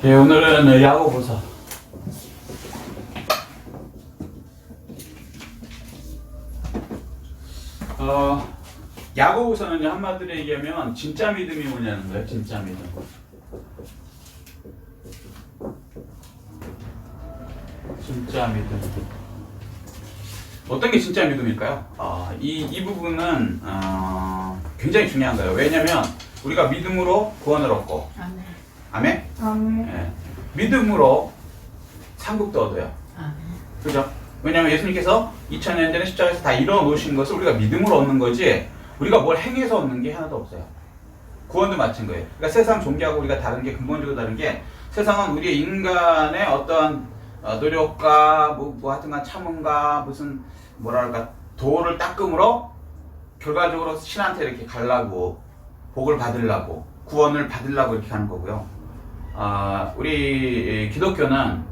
예, 오늘은 야고보서 야고보서는 한마디로 얘기하면 진짜 믿음이 뭐냐는 거예요. 진짜 믿음. 진짜 믿음. 어떤 게 진짜 믿음일까요? 이 부분은 굉장히 중요한 거예요. 왜냐하면 우리가 믿음으로 구원을 얻고, 아멘. 아멘? 아멘. 예. 믿음으로 상급도 얻어요. 아멘. 그죠? 왜냐하면 예수님께서 2000년 전에 십자가에서 다 이뤄 놓으신 것을 우리가 믿음으로 얻는 거지, 우리가 뭘 행해서 얻는 게 하나도 없어요. 구원도 마찬 거예요. 그러니까 세상 종교하고 우리가 다른 게, 근본적으로 다른 게, 세상은 우리의 인간의 어떤 노력과 뭐 하여튼간 참음과 무슨 뭐랄까 도를 닦음으로 결과적으로 신한테 이렇게 가려고, 복을 받으려고, 구원을 받으려고 이렇게 하는 거고요. 우리 기독교는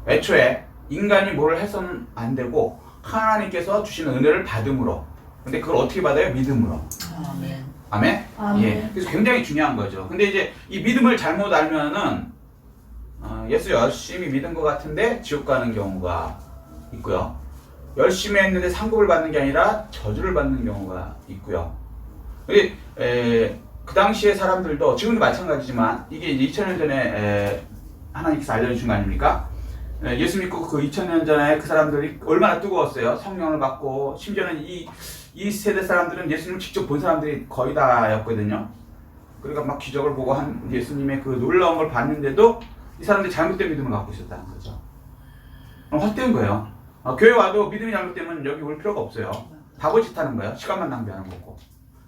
애초에 인간이 뭘 해서는 안 되고 하나님께서 주신 은혜를 받음으로. 근데 그걸 어떻게 받아요? 믿음으로. 아멘. 아멘? 아멘. 예. 그래서 굉장히 중요한 거죠. 근데 이제 이 믿음을 잘못 알면은 예수 열심히 믿은 것 같은데 지옥 가는 경우가 있고요. 열심히 했는데 상급을 받는 게 아니라 저주를 받는 경우가 있고요. 그 당시에 사람들도 지금도 마찬가지지만 이게 이제 2000년 전에 하나님께서 알려주신 거 아닙니까? 예수 믿고 그 2000년 전에 그 사람들이 얼마나 뜨거웠어요. 성령을 받고, 심지어는 이 세대 사람들은 예수님을 직접 본 사람들이 거의 다였거든요. 그러니까 막 기적을 보고 한 예수님의 그 놀라운 걸 봤는데도 이 사람들이 잘못된 믿음을 갖고 있었다는 거죠. 헛된 거예요. 교회 와도 믿음이 잘못되면 여기 올 필요가 없어요. 바보짓 하는 거예요. 시간만 낭비하는 거고.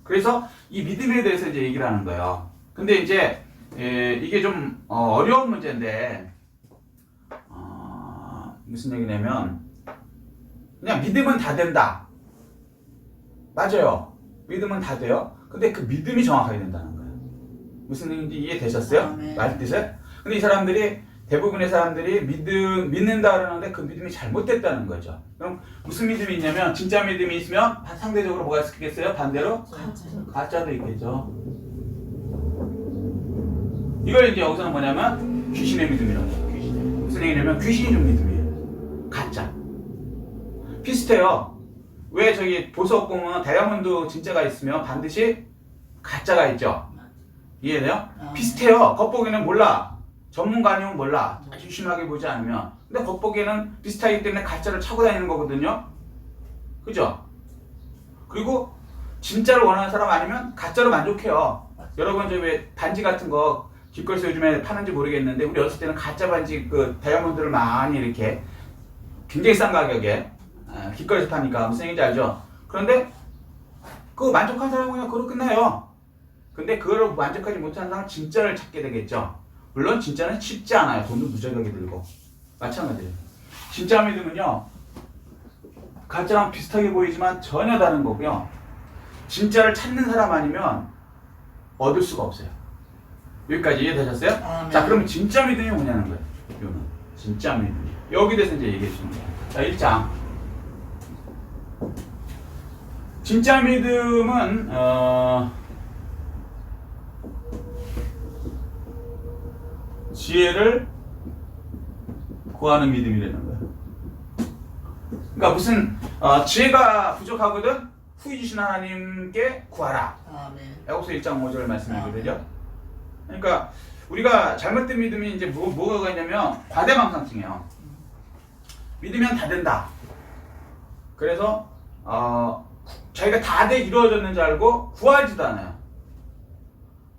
그래서 이 믿음에 대해서 이제 얘기를 하는 거예요. 근데 이제 이게 좀 어려운 문제인데, 무슨 얘기냐면, 그냥 믿음은 다 된다. 맞아요. 믿음은 다 돼요. 근데 그 믿음이 정확하게 된다는 거예요. 무슨 얘기인지 이해되셨어요? 말 뜻을? 근데 이 사람들이, 대부분의 사람들이 믿는다 그러는데 그 믿음이 잘못됐다는 거죠. 그럼 무슨 믿음이 있냐면, 진짜 믿음이 있으면 상대적으로 뭐가 있겠어요? 반대로? 가짜도 있겠죠. 이걸 이제 여기서는 뭐냐면 귀신의 믿음이라고 해요. 귀신의. 무슨 얘기냐면 귀신이 좀 믿음이에요. 가짜. 비슷해요. 왜 저기 보석 보면 다이아몬드 진짜가 있으면 반드시 가짜가 있죠. 이해돼요? 비슷해요. 겉보기는 몰라. 전문가 아니면 몰라. 아주 심하게 보지 않으면. 근데 겉보기에는 비슷하기 때문에 가짜를 차고 다니는 거거든요. 그죠? 그리고 진짜를 원하는 사람 아니면 가짜로 만족해요. 여러분 저 왜 반지 같은 거 길거리에서 요즘에 파는지 모르겠는데, 우리 어렸을 때는 가짜 반지 그 다이아몬드를 많이 이렇게 굉장히 싼 가격에 길거리에서 파니까 무슨 얘기인지 알죠? 그런데 그거 만족한 사람은 그냥 그걸로 끝나요. 근데 그거를 만족하지 못하는 사람은 진짜를 찾게 되겠죠. 물론 진짜는 쉽지 않아요. 돈도 무지하게 들고. 마찬가지예요. 진짜 믿음은요, 가짜랑 비슷하게 보이지만 전혀 다른 거고요. 진짜를 찾는 사람 아니면 얻을 수가 없어요. 여기까지 이해되셨어요? 자, 그러면 진짜 믿음이 뭐냐는 거예요. 이거는 진짜 믿음. 여기 대해서 이제 얘기해 주는 거예요. 자, 1장. 진짜 믿음은 지혜를 구하는 믿음이라는 거예요. 그러니까 무슨 지혜가 부족하거든 후히 주신 하나님께 구하라. 야고보서 1장 5절 말씀이거든요. 그러니까 우리가 잘못된 믿음이 이제 뭐가 있냐면 과대망상증이에요. 믿으면 다 된다. 그래서 자기가 다 이루어졌는 줄 알고 구하지도 않아요.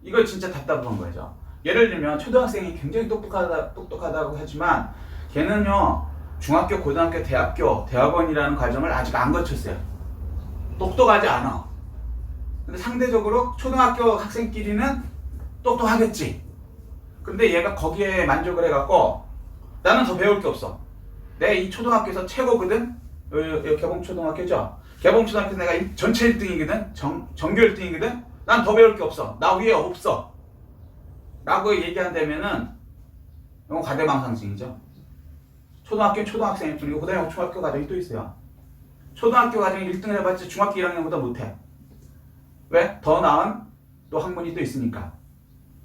이거 진짜 답답한 거죠. 예를 들면 초등학생이 굉장히 똑똑하다고 하지만 걔는요 중학교, 고등학교, 대학교, 대학원이라는 과정을 아직 안 거쳤어요. 똑똑하지 않아. 근데 상대적으로 초등학교 학생끼리는 똑똑하겠지. 근데 얘가 거기에 만족을 해갖고 나는 더 배울 게 없어. 내가 이 초등학교에서 최고거든. 여기 개봉초등학교죠. 개봉초등학교에서 내가 전체 1등이거든. 전교 1등이거든. 난 더 배울 게 없어. 나 위에 없어. 라고 얘기한다면은 이건 과대망상증이죠. 초등학교는 초등학생일 뿐이고 그다음에 중학교 과정이 또 있어요. 초등학교 과정에 1등을 해봤자 중학교 1학년보다 못해. 왜? 더 나은 또 학문이 또 있으니까.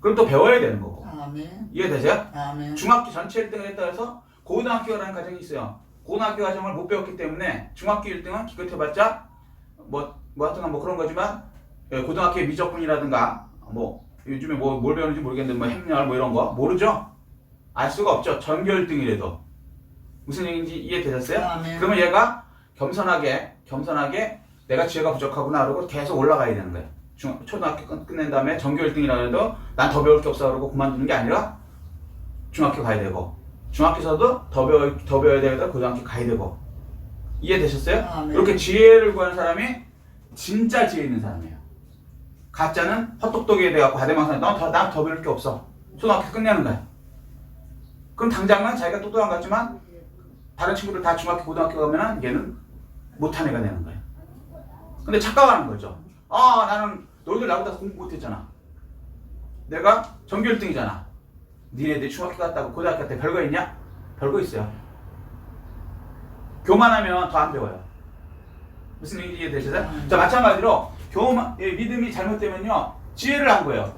그럼 또 배워야 되는 거고. 아멘. 이해되세요? 아멘. 중학교 전체 1등을 했다 해서 고등학교라는 가정이 있어요. 고등학교 과정을 못 배웠기 때문에 중학교 1등은 기껏해봤자 하여튼 그런 거지만 고등학교의 미적분이라든가 요즘에 뭘 배우는지 모르겠는데 행렬 이런 거 모르죠? 알 수가 없죠. 전교 1등이라도. 무슨 얘기인지 이해되셨어요? 아멘. 그러면 얘가 겸손하게 내가 지혜가 부족하구나 그러고 계속 올라가야 되는 거예요. 초등학교 끝낸 다음에 전교 1등이라 해도 난 더 배울 게 없어 그러고 그만두는 게 아니라 중학교 가야 되고 중학교에서도 더 배워야 되고 고등학교 가야 되고. 이해되셨어요? 아멘. 이렇게 지혜를 구하는 사람이 진짜 지혜 있는 사람이에요. 가짜는 헛똑똑이에 돼갖고 과대망상 난 더 배울 게 없어. 초등학교 끝내는 거야. 그럼 당장은 자기가 똑똑한 것 같지만 다른 친구들 다 중학교 고등학교 가면은 얘는 못한 애가 되는 거예요. 근데 착각하는 거죠. 나는 너희들 나보다 공부 못했잖아. 내가 전교 1등이잖아. 니네들 중학교 갔다고 고등학교 때 별거 있냐? 별거 있어요. 교만하면 더 안 배워요. 무슨 얘기인지 이해되시죠? 자, 마찬가지로 믿음이 잘못되면요 지혜를 한 거예요.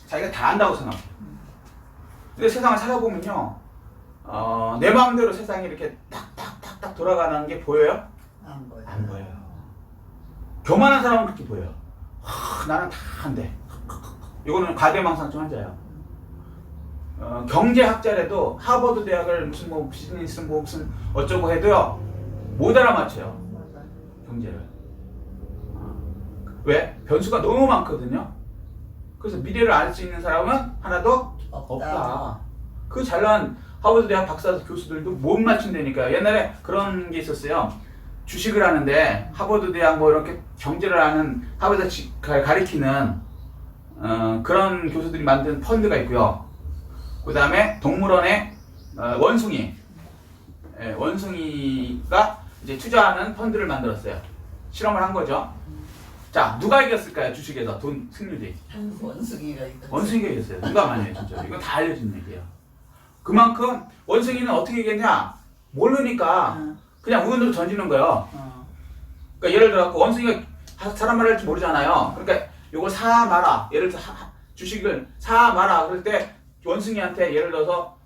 자기가 다 안다고 생각해요. 근데 세상을 살아보면요 내 마음대로 세상이 이렇게 탁탁탁탁 돌아가는 게 보여요? 안 보여요. 안 보여요. 교만한 사람은 그렇게 보여요. 나는 다 한대. 이거는 과대망상증 환자예요. 경제학자라도 하버드 대학을 무슨 비즈니스 무슨 어쩌고 해도요 못 알아맞혀요. 경제를. 왜? 변수가 너무 많거든요. 그래서 미래를 알 수 있는 사람은 하나도 없다. 그 잘난 하버드 대학 박사 교수들도 못 맞춘다니까요. 옛날에 그런 게 있었어요. 주식을 하는데 하버드 대학 이렇게 경제를 아는 하버드 가리키는 그런 교수들이 만든 펀드가 있고요. 그 다음에 동물원의 원숭이가 이제 투자하는 펀드를 만들었어요. 실험을 한 거죠. 자, 누가 이겼을까요? 주식에서 돈 승률이. 원숭이가 이겼어요. 원숭이가 이겼어요. 누가 많이 해요, 진짜. 이건 다 알려진 얘기예요. 그만큼 원숭이는 어떻게 이겼냐? 모르니까 그냥 운으로 던지는 거예요. 그러니까 예를 들어 원숭이가 사람 말을 할지 모르잖아요. 그러니까 이걸 사 마라. 예를 들어 주식을 사 마라. 그럴 때 원숭이한테 예를 들어서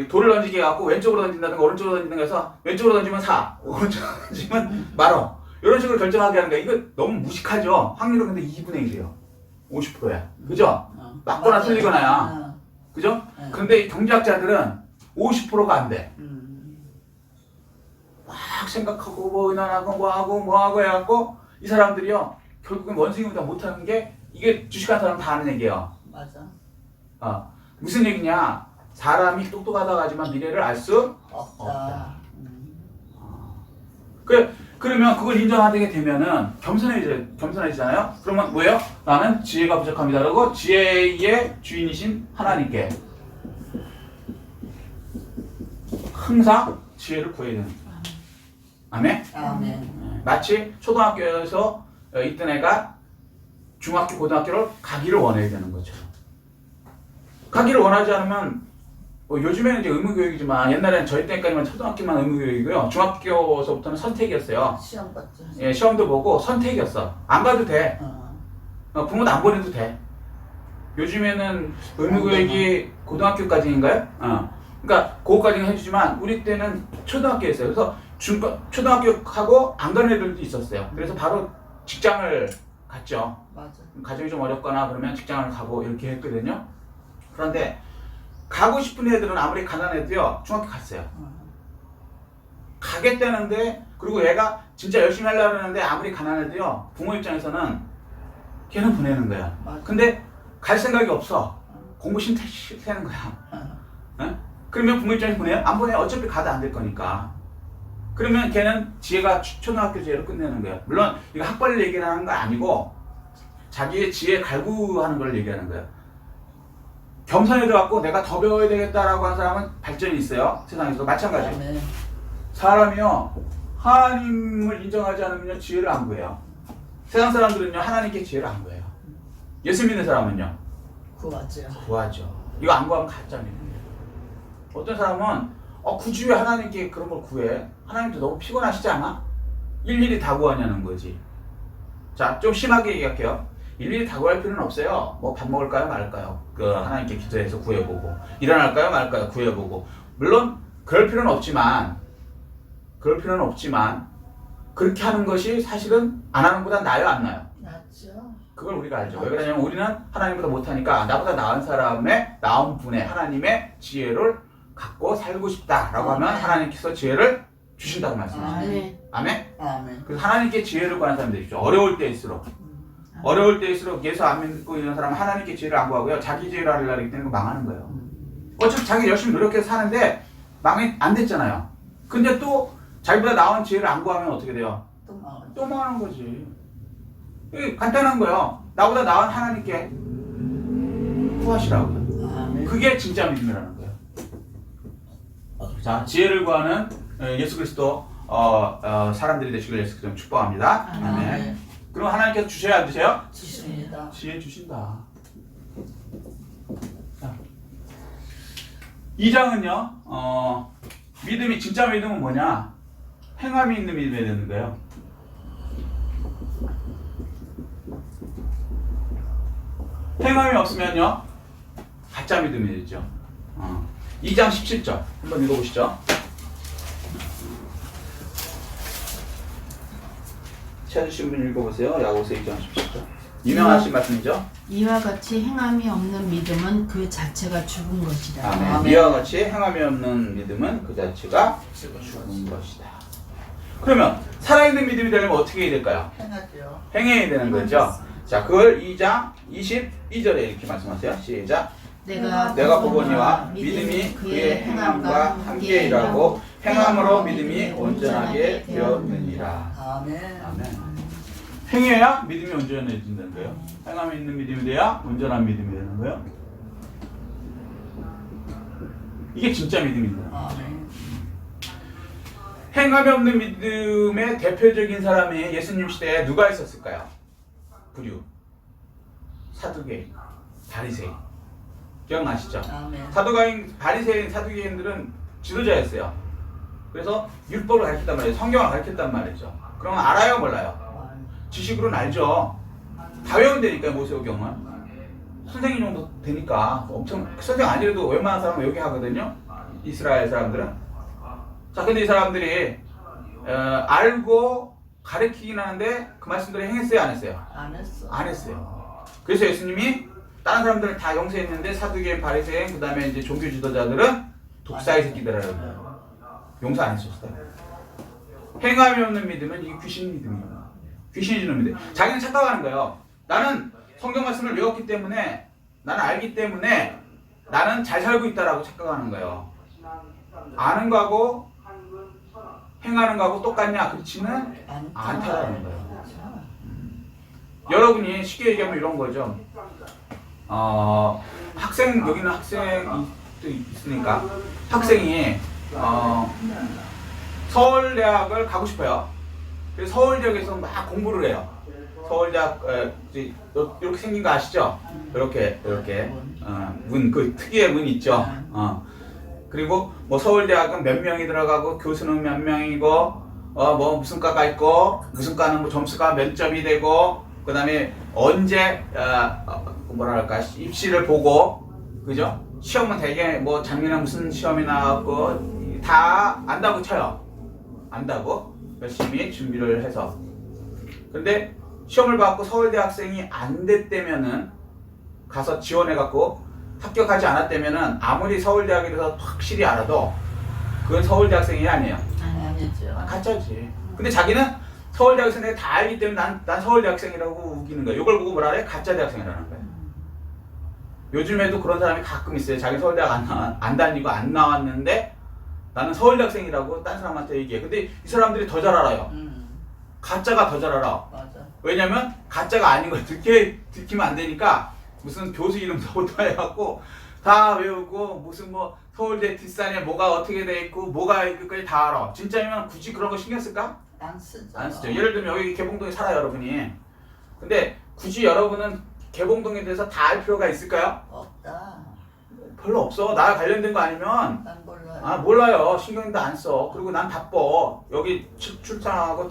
돌을 던지게 해갖고 왼쪽으로 던진다든가 오른쪽으로 던진다든가 해서 왼쪽으로 던지면 사, 오른쪽으로 던지면 말어. 이런 식으로 결정하게 하는 거야. 이거 너무 무식하죠? 확률은 근데 2분의 1이에요. 50%야. 그죠? 맞거나 틀리거나야. 그죠? 근데 이 경제학자들은 50%가 안 돼. 막 생각하고 뭐하고 해갖고 이 사람들이요 결국엔 원숭이보다 못하는 게 이게 주식하는 사람 다 아는 얘기예요. 맞아. 무슨 얘기냐? 사람이 똑똑하다고 하지만 미래를 알 수 없다. 그러면 그걸 인정하게 되면은 겸손해지잖아요. 그러면 뭐예요? 나는 지혜가 부족합니다. 그러고 지혜의 주인이신 하나님께 항상 지혜를 구해야 되는 거예요. 아멘? 아멘. 마치 초등학교에서 있던 애가 중학교, 고등학교를 가기를 원해야 되는 것처럼. 가기를 원하지 않으면 요즘에는 이제 의무교육이지만 옛날에는 저희 때까지만 초등학교만 의무교육이고요. 중학교서부터는 선택이었어요. 시험 봤죠. 예, 시험도 보고 선택이었어. 안 가도 돼. 부모도 안 보내도 돼. 요즘에는 의무교육이 고등학교까지인가요? 그러니까 그거까지는 해주지만 우리 때는 초등학교였어요. 그래서 초등학교하고 안 가는 애들도 있었어요. 그래서 바로 직장을 갔죠. 맞아. 가정이 좀 어렵거나 그러면 직장을 가고 이렇게 했거든요. 그런데 가고 싶은 애들은 아무리 가난해도요 중학교 갔어요. 가겠다는데 그리고 얘가 진짜 열심히 하려고 하는데 아무리 가난해도요 부모 입장에서는 걔는 보내는 거야. 맞아. 근데 갈 생각이 없어. 공부 싫다는 거야. 응? 그러면 부모 입장에서 보내요? 안 보내요. 어차피 가도 안 될 거니까. 그러면 걔는 지혜가 초등학교 지혜로 끝내는 거야. 물론 이거 학벌 얘기를 하는 거 아니고 자기의 지혜 갈구하는 걸 얘기하는 거야. 겸손해져갖고 내가 더 배워야 되겠다라고 하는 사람은 발전이 있어요. 세상에서 마찬가지. 네. 사람이요 하나님을 인정하지 않으면 지혜를 안 구해요. 세상 사람들은요 하나님께 지혜를 안 구해요. 예수 믿는 사람은요 구하죠. 이거 안 구하면 가짜 믿는 거예요. 어떤 사람은 굳이 왜 하나님께 그런 걸 구해? 하나님도 너무 피곤하시지 않아? 일일이 다 구하냐는 거지. 자, 좀 심하게 얘기할게요. 일일이 다 구할 필요는 없어요. 뭐 밥 먹을까요 말까요? 그 하나님께 기도해서 구해보고 일어날까요 말까요 구해보고 물론 그럴 필요는 없지만 그렇게 하는 것이 사실은 안 하는 것보다 나아요 안 나아요? 낫죠. 그걸 우리가 알죠. 왜 그러냐면 우리는 하나님보다 못하니까 나보다 나은 분의 하나님의 지혜를 갖고 살고 싶다라고 하면 하나님께서 지혜를 주신다고 말씀하시죠. 아멘. 아멘? 아멘. 그래서 하나님께 지혜를 구하는 사람이 되십시오. 어려울 때일수록 예수 안 믿고 있는 사람은 하나님께 지혜를 안 구하고요. 자기 지혜를 하려고 하기 때문에 망하는 거예요. 어차피 자기 열심히 노력해서 사는데 망이 안 됐잖아요. 근데 또 자기보다 나은 지혜를 안 구하면 어떻게 돼요? 또 망하는 거지. 이게 간단한 거예요. 나보다 나은 하나님께 구하시라고요. 아멘. 그게 진짜 믿음이라는 거예요. 자, 지혜를 구하는 예수 그리스도 사람들이 되시길 예수 그리스도 축복합니다. 아멘. 그럼 하나님께서 주셔야 안 주세요? 주십니다. 지혜 주신다. 자, 2장은요. 믿음이 진짜 믿음은 뭐냐? 행함이 있는 믿음이 되는 거예요. 행함이 없으면요 가짜 믿음이 되죠. 2장 17절 한번 읽어보시죠. 찾으신 분 읽어보세요. 야고보서 2장 17절. 유명하신 말씀이죠. 이와 같이 행함이 없는 믿음은 그 자체가 죽은 것이다. 아멘. 이와 같이 행함이 없는 믿음은 그 자체가 죽은 것이다. 그러면 살아있는 믿음이 되려면 어떻게 해야 될까요? 행하죠. 행해야 되는 거죠. 자, 그걸 2장 22절에 이렇게 말씀하세요. 시작. 내가 보거니와 믿음이 그의 행함과 함께 일하고 행함으로 믿음이 온전하게 되었느니라. 아멘. 아멘. 행해야 믿음이 온전해진다는 거예요. 행함이 있는 믿음이 돼야 온전한 믿음이 되는 거예요. 이게 진짜 믿음입니다. 아멘. 행함이 없는 믿음의 대표적인 사람이 예수님 시대에 누가 있었을까요? 부류, 사두개인, 바리새인. 기억나시죠? 아멘. 바리새인, 사두개인들은 지도자였어요. 그래서 율법을 가르쳤단 말이에요. 성경을 가르쳤단 말이죠. 그러면 알아요, 몰라요? 지식으로는 알죠. 다 외우면 되니까요, 모세오경은. 선생님 정도 되니까 엄청 선생 아니라도 웬만한 사람은 외우게 하거든요. 이스라엘 사람들은. 자, 근데 이 사람들이 알고 가르치긴 하는데 그 말씀대로 행했어요, 안 했어요? 안 했어. 안 했어요. 그래서 예수님이 다른 사람들을 다 용서했는데 사두개인, 바리새인, 그 다음에 이제 종교 지도자들은 독사의 새끼들이라는 거예요. 용서 안 했었어요. 행함이 없는 믿음은 이게 귀신 믿음이에요. 귀신이 주는 믿음. 자기는 착각하는 거예요. 나는 성경 말씀을 외웠기 때문에, 나는 알기 때문에 나는 잘 살고 있다라고 착각하는 거예요. 아는 거하고 행하는 거하고 똑같냐? 그렇지는 않다라는 거예요. 여러분이 쉽게 얘기하면 이런 거죠. 여기는 학생이 또 있으니까 학생이 서울대학을 가고 싶어요. 그래서 서울대학에서 막 공부를 해요. 서울대학 이렇게 생긴 거 아시죠? 이렇게 문, 그 특유의 문 있죠. 그리고 뭐 서울대학은 몇 명이 들어가고 교수는 몇 명이고 뭐 무슨 과가 있고 무슨 과는 뭐 점수가 몇 점이 되고 그 다음에 언제 뭐랄까 입시를 보고 그죠? 시험은 되게 뭐 작년에 무슨 시험이 나왔고 다 안다고 쳐요. 안다고 열심히 준비를 해서. 근데 시험을 받고 서울대 학생이 안 됐다면은 가서 지원해갖고 합격하지 않았다면은 아무리 서울대학이라서 확실히 알아도 그건 서울대 학생이 아니에요. 아니죠. 가짜지. 근데 자기는 서울대 학생들이 다 알기 때문에 난 서울대 학생이라고 우기는 거야. 이걸 보고 뭐라 그래? 가짜 대학생이라는 거야. 요즘에도 그런 사람이 가끔 있어요. 자기 서울대학 안 다니고 안 나왔는데 나는 서울대 학생이라고 딴 사람한테 얘기해. 근데 이 사람들이 더 잘 알아요. 가짜가 더 잘 알아. 맞아. 왜냐면 가짜가 아닌 걸 들키면 안 되니까 무슨 교수 이름부터 해갖고 다 외우고 무슨 뭐 서울대 뒷산에 뭐가 어떻게 돼 있고 뭐가 있고까지 다 알아. 진짜면 굳이 그런 거 신경 쓸까? 안 쓰죠. 안 쓰죠. 예를 들면 여기 개봉동에 살아요, 여러분이. 근데 굳이 여러분은 개봉동에 대해서 다 알 필요가 있을까요? 없다. 별로 없어. 나 관련된 거 아니면 난 몰라요. 몰라요. 신경도 안 써. 그리고 난 바빠. 여기 출장하고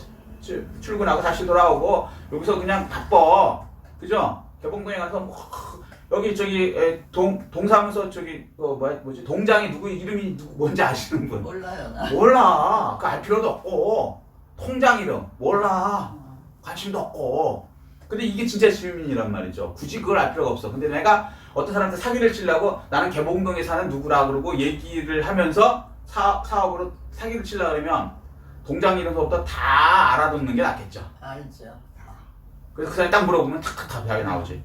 출근하고 다시 돌아오고 여기서 그냥 바빠. 그죠? 개봉동에 가서 여기 저기 동사무소 저기 뭐지 동장이 누구 이름이 뭔지 아시는 분? 몰라요. 나. 몰라. 그 알 필요도 없고 통장 이름 몰라. 관심도 없고. 근데 이게 진짜 시민이란 말이죠. 굳이 그걸 알 필요가 없어. 근데 내가 어떤 사람한테 사기를 치려고 나는 개봉동에 사는 누구라 그러고 얘기를 하면서 사업으로 사기를 치려고 그러면 동장 이름부터 다 알아듣는 게 낫겠죠. 알죠. 그래서 그 사람이 딱 물어보면 탁탁 답이 나오지.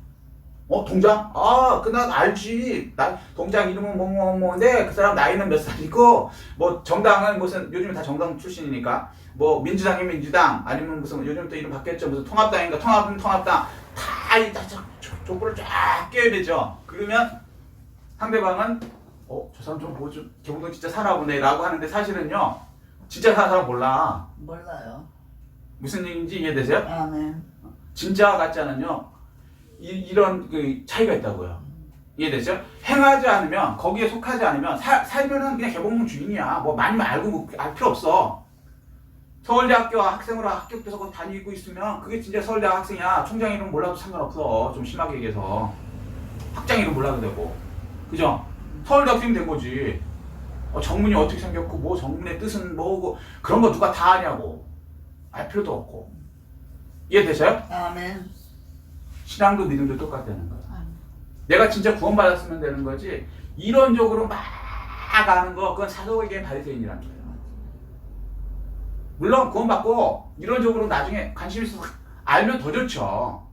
동장? 아, 나 알지. 나 동장 이름은 뭐인데 그 사람 나이는 몇 살이고 뭐 정당은 무슨 요즘에 다 정당 출신이니까 뭐 민주당이면 민주당 아니면 무슨 요즘 또 이름 바뀌었죠. 무슨 통합당인가 통합은 통합당 다 족보를 쫙 껴야 되죠. 그러면 상대방은 저 사람 좀 개봉동 진짜 살아보네라고 하는데 사실은요 진짜 사는 사람 몰라. 몰라요. 무슨 얘기인지 이해되세요? 아멘. 진짜 가짜는요 이런 그 차이가 있다고요. 이해되죠? 행하지 않으면 거기에 속하지 않으면 살면은 그냥 개봉동 주인이야. 뭐 많이 알고 뭐 알 필요 없어. 서울대학교 학생으로 합격돼서 거기 다니고 있으면 그게 진짜 서울대학 학생이야. 총장 이름 몰라도 상관없어. 좀 심하게 얘기해서 학장 이름 몰라도 되고, 그죠? 서울대 학생이 된 거지. 정문이 어떻게 생겼고 뭐 정문의 뜻은 뭐고 그런 거 누가 다 아냐고. 알 필요도 없고. 이해되셔요? 아멘. 신앙도 믿음도 똑같다는 거야. 아멘. 내가 진짜 구원받았으면 되는 거지 이론적으로 막 아는 거 그건 사도에게 바리새인이라는 거예요. 물론 구원받고 이론적으로 나중에 관심 있어서 알면 더 좋죠.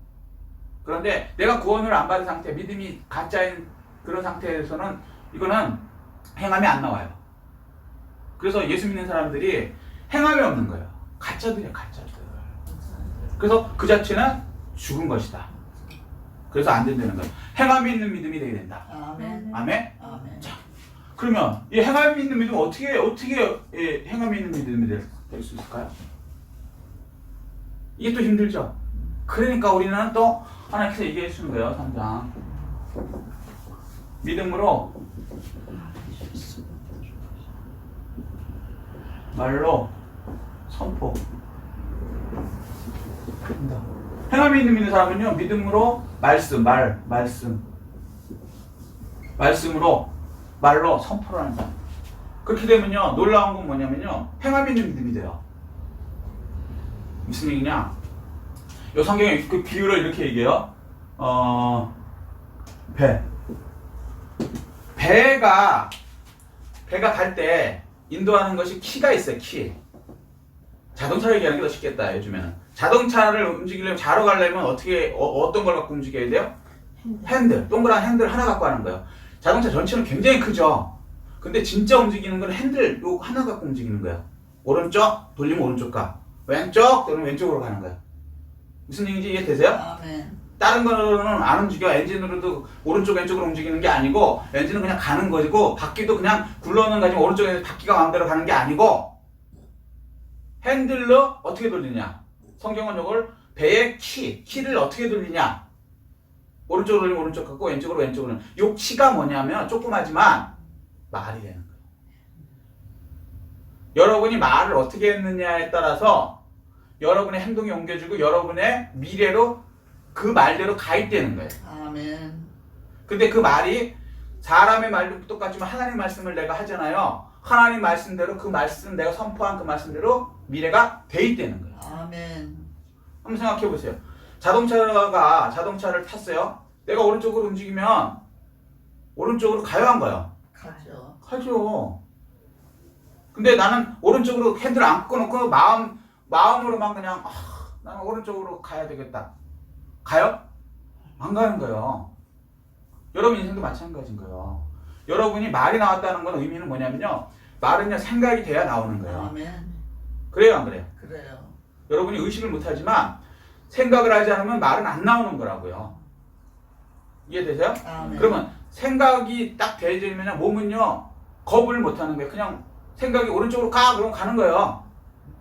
그런데 내가 구원을 안 받은 상태, 믿음이 가짜인 그런 상태에서는 이거는 행함이 안 나와요. 그래서 예수 믿는 사람들이 행함이 없는 거예요. 가짜들이야, 가짜들. 그래서 그 자체는 죽은 것이다. 그래서 안 된다는 거예요. 행함이 있는 믿음이 되게 된다. 아멘. 아멘? 아멘. 자, 그러면 이 행함이 있는 믿음은 어떻게 행함이 있는 믿음이 될 수 있을까요? 이게 또 힘들죠. 그러니까 우리는 또 하나님께서 얘기해 주시는 거예요. 3장 믿음으로 말로 선포. 행함이 있는 믿는 사람은요 믿음으로 말씀으로 말로 선포를 하는 사람. 그렇게 되면요 놀라운 건 뭐냐면요 행함이 있는 믿음이 돼요. 무슨 얘기냐? 이 성경에 그 비유를 이렇게 얘기해요. 배가 갈 때 인도하는 것이 키가 있어요. 키. 자동차 얘기하는 게 더 쉽겠다. 요즘에는 자동차를 움직이려면 자러 가려면 어떤 걸 갖고 움직여야 돼요? 핸들. 동그란 핸들 하나 갖고 하는 거예요. 자동차 전체는 굉장히 크죠. 근데 진짜 움직이는 건 핸들 요 하나 갖고 움직이는 거야. 오른쪽 돌리면 오른쪽 가. 왼쪽 돌리면 왼쪽으로 가는 거야. 무슨 얘기인지 이해되세요? 아멘. 다른 거는 안 움직여. 엔진으로도 오른쪽 왼쪽으로 움직이는 게 아니고 엔진은 그냥 가는 거고 바퀴도 그냥 굴러오는 거지 오른쪽에 바퀴가 마음대로 가는 게 아니고 핸들로 어떻게 돌리냐. 성경은 이걸 배의 키를 어떻게 돌리냐. 오른쪽으로 돌리면 오른쪽 같고 왼쪽으로 왼쪽으로. 요 키가 뭐냐면 조그마지만 말이 되는 거예요. 여러분이 말을 어떻게 했느냐에 따라서 여러분의 행동이 옮겨지고 여러분의 미래로 그 말대로 가입되는 거예요. 아멘. 근데 그 말이 사람의 말도 똑같지만 하나님 말씀을 내가 하잖아요. 하나님 말씀대로 그 말씀 내가 선포한 그 말씀대로 미래가 대입되는 거예요. 아멘. 한번 생각해 보세요. 자동차를 탔어요. 내가 오른쪽으로 움직이면 오른쪽으로 가야 한 거예요. 가죠. 근데 나는 오른쪽으로 핸들 안 꺼놓고 마음으로 막 그냥 나는 오른쪽으로 가야 되겠다. 가요? 안 가는 거예요. 여러분 인생도 마찬가지인 거예요. 여러분이 말이 나왔다는 건 의미는 뭐냐면요. 말은요 생각이 돼야 나오는 거예요. 아멘. 그래요, 안 그래요? 그래요. 여러분이 의식을 못하지만 생각을 하지 않으면 말은 안 나오는 거라고요. 이해되세요? 아멘. 그러면 생각이 딱 되어지면 몸은요 겁을 못하는 거예요. 그냥 생각이 오른쪽으로 가 그러면 가는 거예요.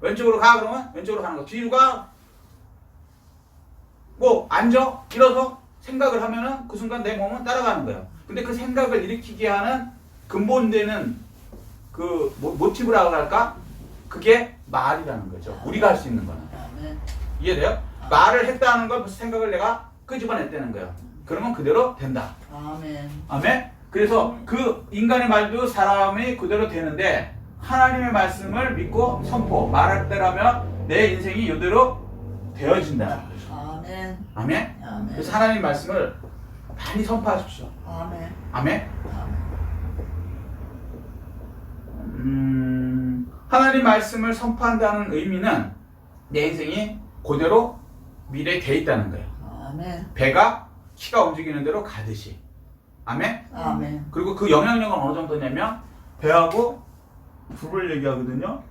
왼쪽으로 가 그러면 왼쪽으로 가는 거예요. 뒤로 가 뭐 앉아 일어서 생각을 하면은 그 순간 내 몸은 따라가는 거예요. 근데 그 생각을 일으키게 하는 근본되는 그 모티브라고 할까? 그게 말이라는 거죠. 우리가 할 수 있는 거는. 아멘. 이해돼요? 말을 했다는 건 벌써 생각을 내가 끄집어냈다는 거예요. 그러면 그대로 된다. 아멘. 아멘. 그래서 그 인간의 말도 사람이 그대로 되는데 하나님의 말씀을 믿고 선포 말할 때라면 내 인생이 이대로 되어진다. 아멘. 아멘. 아멘. 그래서 하나님 말씀을 많이 선포하십시오. 아멘. 아멘. 아멘. 하나님 말씀을 선포한다는 의미는 내 인생이 그대로 미래에 돼 있다는 거예요. 아멘. 배가 키가 움직이는 대로 가듯이. 아멘. 아멘. 그리고 그 영향력은 어느 정도냐면 배하고 불을 얘기하거든요.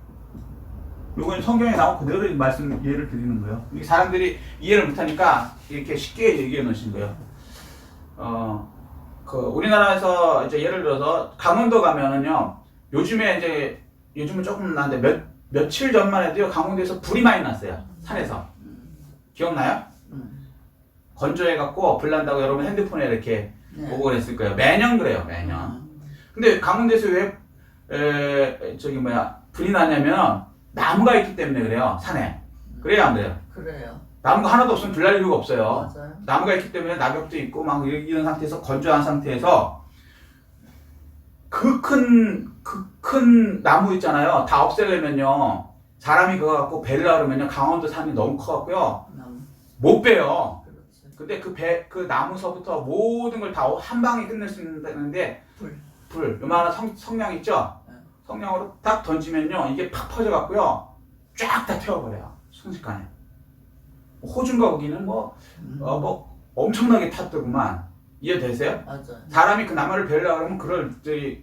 이건 성경에 나온 그대로 말씀 예를 드리는 거예요. 이게 사람들이 이해를 못하니까 이렇게 쉽게 얘기해 놓으신 거예요. 우리나라에서 이제 예를 들어서 강원도 가면은요. 요즘은 조금 나는데 며칠 전만 해도요. 강원도에서 불이 많이 났어요. 산에서. 기억나요? 건조해갖고 불 난다고 여러분 핸드폰에 이렇게 네. 보고 그랬을 거예요. 매년 그래요. 매년. 근데 강원도에서 왜 불이 나냐면 나무가 있기 때문에 그래요. 산에. 그래요 안 그래요? 그래요. 나무가 하나도 없으면 불 날 이유가 없어요. 맞아요. 나무가 있기 때문에 낙엽도 있고 막 이런 상태에서 건조한 상태에서 그 큰 나무 있잖아요. 다 없애려면요. 사람이 그거 갖고 베려고 그러면요. 강원도 산이 너무 커갖고요. 못 베요. 그렇지. 근데 그 나무서부터 모든 걸 다 한 방에 끝낼 수 있는데 불 요만한 성냥 있죠? 네. 성냥으로 딱 던지면요. 이게 팍 퍼져갖고요. 쫙 다 태워버려요. 순식간에. 호주인가 거기는 뭐 엄청나게 탔더구만. 이해되세요? 맞아요. 사람이 그 나무를 베려고 그러면 그럴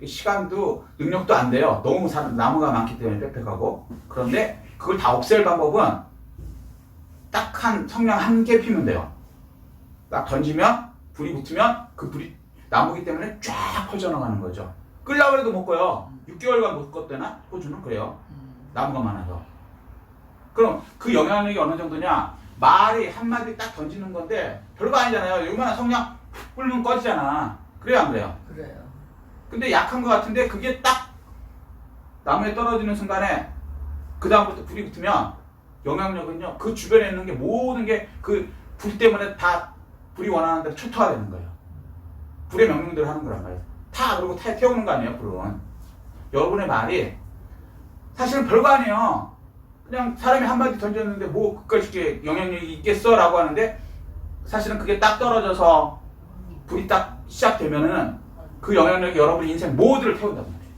시간도 능력도 안 돼요. 너무 나무가 많기 때문에 빽빽하고. 그런데 그걸 다 없앨 방법은 딱 성냥 한 개 피면 돼요. 딱 던지면 불이 붙으면 그 불이 나무기 때문에 쫙 퍼져나가는 거죠. 끌려고 해도 못 꺼요. 6개월간 못 껐대나? 호주는 그래요. 나무가 많아서. 그럼 그 영향력이 어느 정도냐? 말이 한마디 딱 던지는 건데 별거 아니잖아요. 요만한 성냥 푹 불면 꺼지잖아. 그래요 안 그래요? 그래요. 근데 근데 약한 것 같은데 그게 딱 나무에 떨어지는 순간에 그 다음부터 불이 붙으면 영향력은요. 그 주변에 있는 게 모든 게 그 불 때문에 다 불이 원하는 대로 초토화되는 거예요. 불의 명령대로 하는 거란 말이에요. 그리고 태우는 거 아니에요, 불은. 여러분의 말이 사실은 별거 아니에요. 그냥 사람이 한마디 던졌는데 뭐 그까짓 영향력이 있겠어? 라고 하는데 사실은 그게 딱 떨어져서 불이 딱 시작되면은 그 영향력이 여러분 인생 모두를 태운다고 말해요.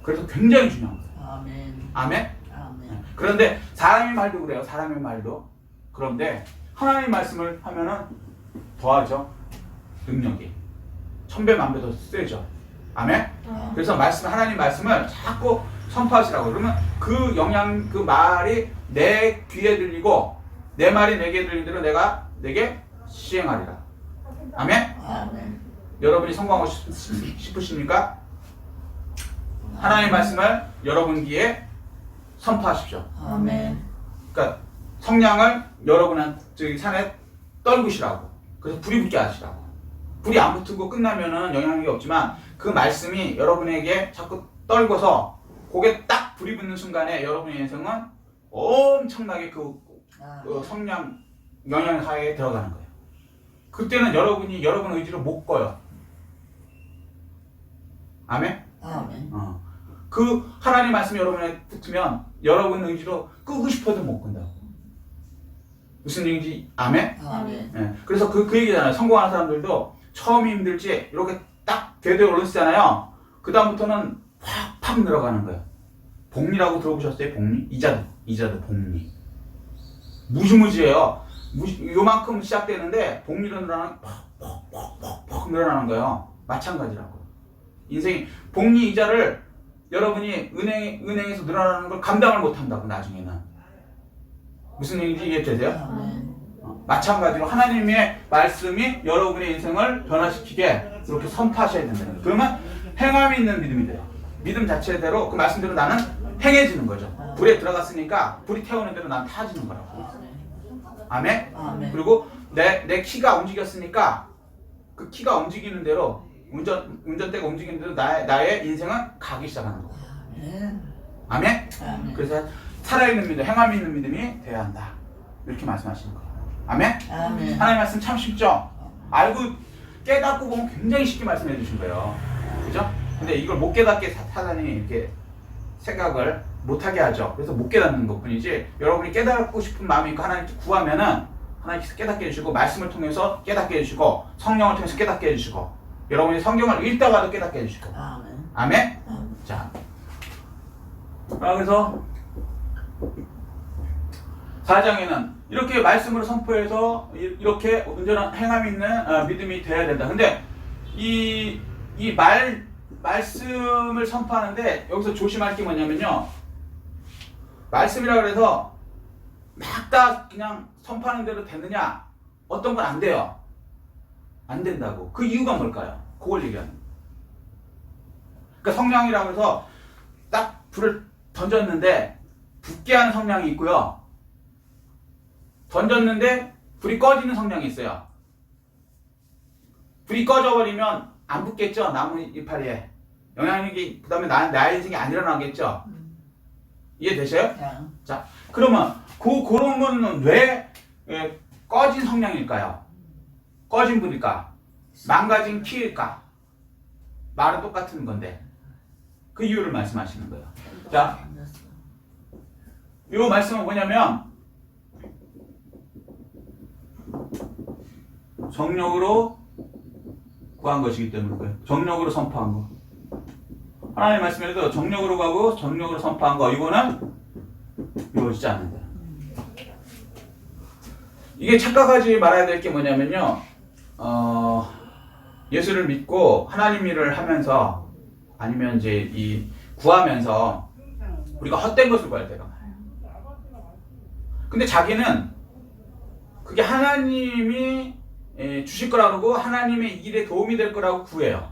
그래서 굉장히 중요한 거예요. 아멘. 아멘? 아멘. 그런데 사람의 말도 그래요. 사람의 말도. 그런데 하나님 말씀을 하면은 더하죠. 능력이. 1000배 만배 더 세죠. 아멘? 그래서 하나님 말씀을 자꾸 선포하시라고. 그러면 그 말이 내 귀에 들리고 내 말이 내게 들린 대로 내가 내게 시행하리라. 아멘? 아멘. 여러분이 성공하고 싶으십니까? 하나님 말씀을 여러분 귀에 선포하십시오. 아멘. 그러니까 성냥을 여러분한테 산에 떨구시라고. 그래서 불이 붙게 하시라고. 불이 안 붙고 끝나면은 영향력이 없지만 그 말씀이 여러분에게 자꾸 떨궈서 그게 딱 불이 붙는 순간에 여러분의 인생은 엄청나게 그 성냥 영향하에 들어가는 거예요. 그때는 여러분이 여러분 의지로 못 꺼요. 아멘? 아멘. 그 하나님 말씀이 여러분에 붙으면 여러분 의지로 끄고 싶어도 못 끈다고. 무슨 얘기인지 아멘? 아멘. 네. 그래서 그 얘기잖아요. 성공하는 사람들도 처음이 힘들지 이렇게 딱 궤도에 오르시잖아요. 그 다음부터는 팍팍 늘어가는 거예요. 복리라고 들어보셨어요? 복리? 이자도 복리. 무지무지해요. 요만큼 시작되는데 복리로 늘어나는 팍팍팍팍 늘어나는 거예요. 마찬가지라고. 인생이 복리 이자를 여러분이 은행에서 늘어나는 걸 감당을 못한다고 나중에는. 무슨 얘기인지 이해되세요? 아멘. 마찬가지로 하나님의 말씀이 여러분의 인생을 변화시키게 그렇게 선포하셔야 된다는 거예요. 그러면 행함이 있는 믿음이 돼요. 믿음 자체대로 그 말씀대로 나는 행해지는 거죠. 불에 들어갔으니까 불이 태우는 대로 난 타지는 거라고. 아멘? 아멘. 그리고 내 키가 움직였으니까 그 키가 움직이는 대로 운전대가 움직이는 대로 나의 인생은 가기 시작하는 거예요. 아멘. 아멘? 아멘. 그래서 살아있는 믿음, 행함이 있는 믿음이 돼야 한다. 이렇게 말씀하시는 거예요. 아멘? 아멘. 하나님 말씀 참 쉽죠? 알고 깨닫고 보면 굉장히 쉽게 말씀해 주신 거예요. 그죠? 근데 이걸 못 깨닫게 사단이 이렇게 생각을 못하게 하죠. 그래서 못 깨닫는 것 뿐이지, 여러분이 깨닫고 싶은 마음이 있고 하나님께 구하면은 하나님께서 깨닫게 해주시고, 말씀을 통해서 깨닫게 해주시고, 성령을 통해서 깨닫게 해주시고, 여러분이 성경을 읽다가도 깨닫게 해주시고. 아멘. 아멘? 아멘. 자, 그래서 4장에는 이렇게 말씀으로 선포해서 이렇게 온전한 행함이 있는 믿음이 돼야 된다. 근데 말씀을 선포하는데 여기서 조심할 게 뭐냐면요, 말씀이라 그래서 막 다 그냥 선포하는 대로 되느냐? 어떤 건 안 돼요. 안 된다고. 그 이유가 뭘까요? 그걸 얘기하는 거예요. 그러니까 성령이라고 해서 딱 불을 던졌는데 붙게 하는 성령이 있고요, 던졌는데 불이 꺼지는 성령이 있어요. 불이 꺼져버리면 안 붙겠죠? 나무 이파리에 영향력이, 그 다음에 나의 인생이 안 일어나겠죠? 이해되셔요? 자, 그러면 그런 거는 왜 꺼진 성령일까요? 꺼진 불일까? 망가진 키일까? 말은 똑같은 건데 그 이유를 말씀하시는 거예요. 자, 이 말씀은 뭐냐면 정력으로 구한 것이기 때문에 그래요. 정력으로 선포한 거. 하나님 말씀에도 정력으로 가고 정력으로 선포한 거, 이거는 이루어지지 않는다. 이게 착각하지 말아야 될 게 뭐냐면요, 예수를 믿고 하나님 일을 하면서, 아니면 이제 구하면서 우리가 헛된 것을 구할 때가 많아요. 근데 자기는 그게 하나님이 주실 거라고 그러고 하나님의 일에 도움이 될 거라고 구해요.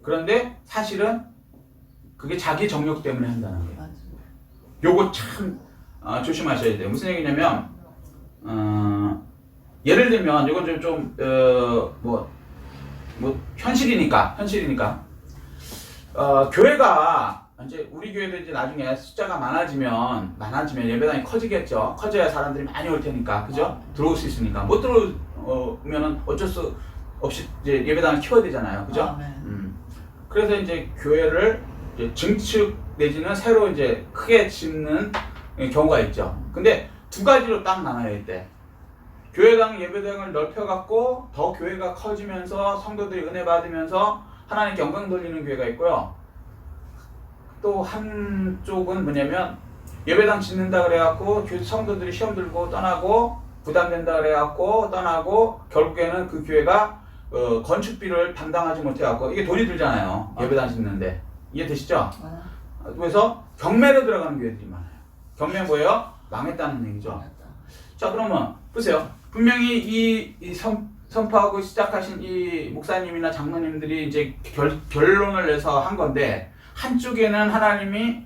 그런데 사실은 그게 자기 정욕 때문에 한다는 거예요. 요거 참 조심하셔야 돼요. 무슨 얘기냐면, 예를 들면 이건 좀 현실이니까 교회가 이제 우리 교회도 이제 나중에 숫자가 많아지면 예배당이 커지겠죠. 커져야 사람들이 많이 올 테니까, 그죠? 들어올 수 있으니까. 못 들어오면은 어쩔 수 없이 이제 예배당을 키워야 되잖아요, 그죠? 그래서 이제 교회를 이제 증축 내지는 새로 이제 크게 짓는 경우가 있죠. 근데 두 가지로 딱 나눠야 돼. 교회당 예배당을 넓혀갖고 더 교회가 커지면서 성도들이 은혜 받으면서 하나님께 영광 돌리는 교회가 있고요. 또 한쪽은 뭐냐면, 예배당 짓는다 그래갖고 성도들이 시험 들고 떠나고 부담된다 그래갖고 떠나고 결국에는 그 교회가 건축비를 담당하지 못해갖고, 이게 돈이 들잖아요, 예배당 짓는데. 이해되시죠? 그래서 경매로 들어가는 교회들이 많아요. 경매 뭐예요? 망했다는 얘기죠. 자, 그러면 보세요. 분명히 선포하고 시작하신 이 목사님이나 장로님들이 이제 결론을 내서 한 건데, 한쪽에는 하나님이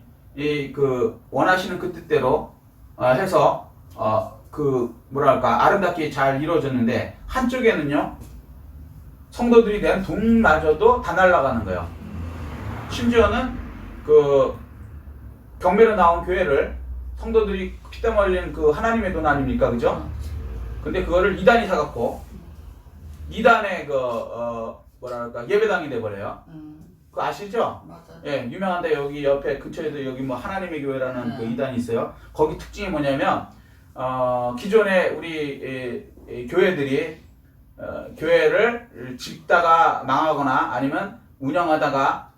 원하시는 그 뜻대로 해서 아름답게 잘 이루어졌는데, 한쪽에는요, 성도들이 대한 돈마저도 다 날아가는 거예요. 심지어는 경매로 나온 교회를 성도들이 피땀 흘린 하나님의 돈 아닙니까, 그죠? 근데 그거를 이단이 사갖고 이단의 예배당이 돼버려요. 그거 아시죠? 맞아요. 예, 유명한데 여기 옆에 근처에도 여기 하나님의 교회라는 그 이단이 있어요. 거기 특징이 뭐냐면, 기존에 우리 교회들이 교회를 짓다가 망하거나 아니면 운영하다가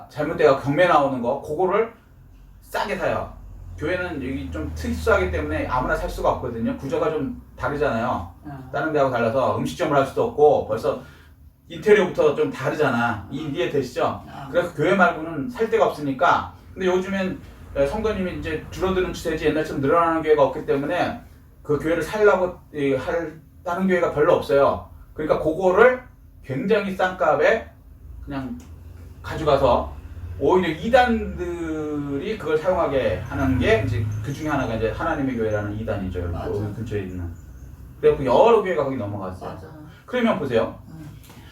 잘못되어 경매 나오는 거, 그거를 싸게 사요. 교회는 여기 좀 특수하기 때문에 아무나 살 수가 없거든요. 구조가 좀 다르잖아요. 다른 데하고 달라서 음식점을 할 수도 없고, 벌써 인테리어부터 좀 다르잖아. 이해 되시죠? 그래서 교회 말고는 살 데가 없으니까. 근데 요즘엔 성도님이 이제 줄어드는 추세지 옛날처럼 늘어나는 교회가 없기 때문에 그 교회를 살려고 할 다른 교회가 별로 없어요. 그러니까 그거를 굉장히 싼 값에 그냥 가져가서 오히려 이단들이 그걸 사용하게 하는 게 이제 그 중에 하나가 이제 하나님의 교회라는 이단이죠. 여기 근처에 있는. 그래서 여러 교회가 거기 넘어갔어요. 맞아. 그러면 보세요.